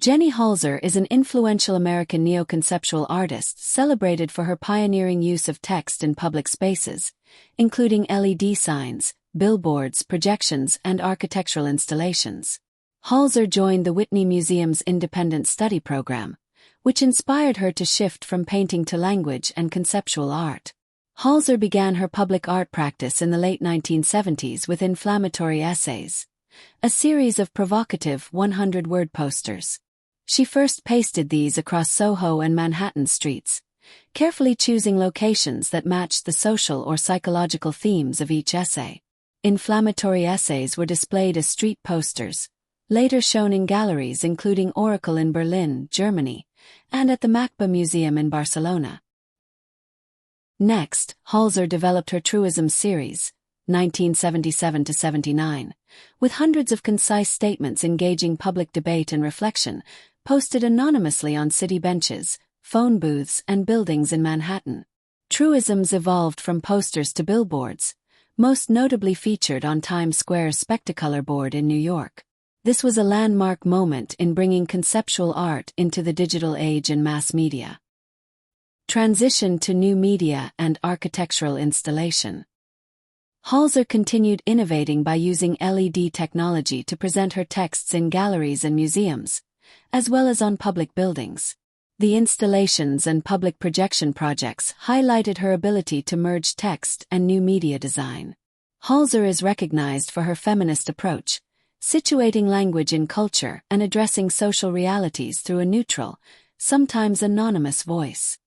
Jenny Holzer is an influential American neo-conceptual artist celebrated for her pioneering use of text in public spaces, including LED signs, billboards, projections, and architectural installations. Holzer joined the Whitney Museum's Independent Study program, which inspired her to shift from painting to language and conceptual art. Holzer began her public art practice in the late 1970s with inflammatory essays, a series of provocative 100-word posters. She first pasted these across Soho and Manhattan streets, carefully choosing locations that matched the social or psychological themes of each essay. Inflammatory essays were displayed as street posters, later shown in galleries including Oracle in Berlin, Germany, and at the MACBA Museum in Barcelona. Next, Holzer developed her truism series, 1977-79, with hundreds of concise statements engaging public debate and reflection, posted anonymously on city benches, phone booths, and buildings in Manhattan. Truisms evolved from posters to billboards, most notably featured on Times Square's Spectacolor board in New York. This was a landmark moment in bringing conceptual art into the digital age and mass media. Transition to new media and architectural installation. Holzer continued innovating by using LED technology to present her texts in galleries and museums, as well as on public buildings. The installations and public projection projects highlighted her ability to merge text and new media design. Holzer is recognized for her feminist approach, situating language in culture and addressing social realities through a neutral, sometimes anonymous voice.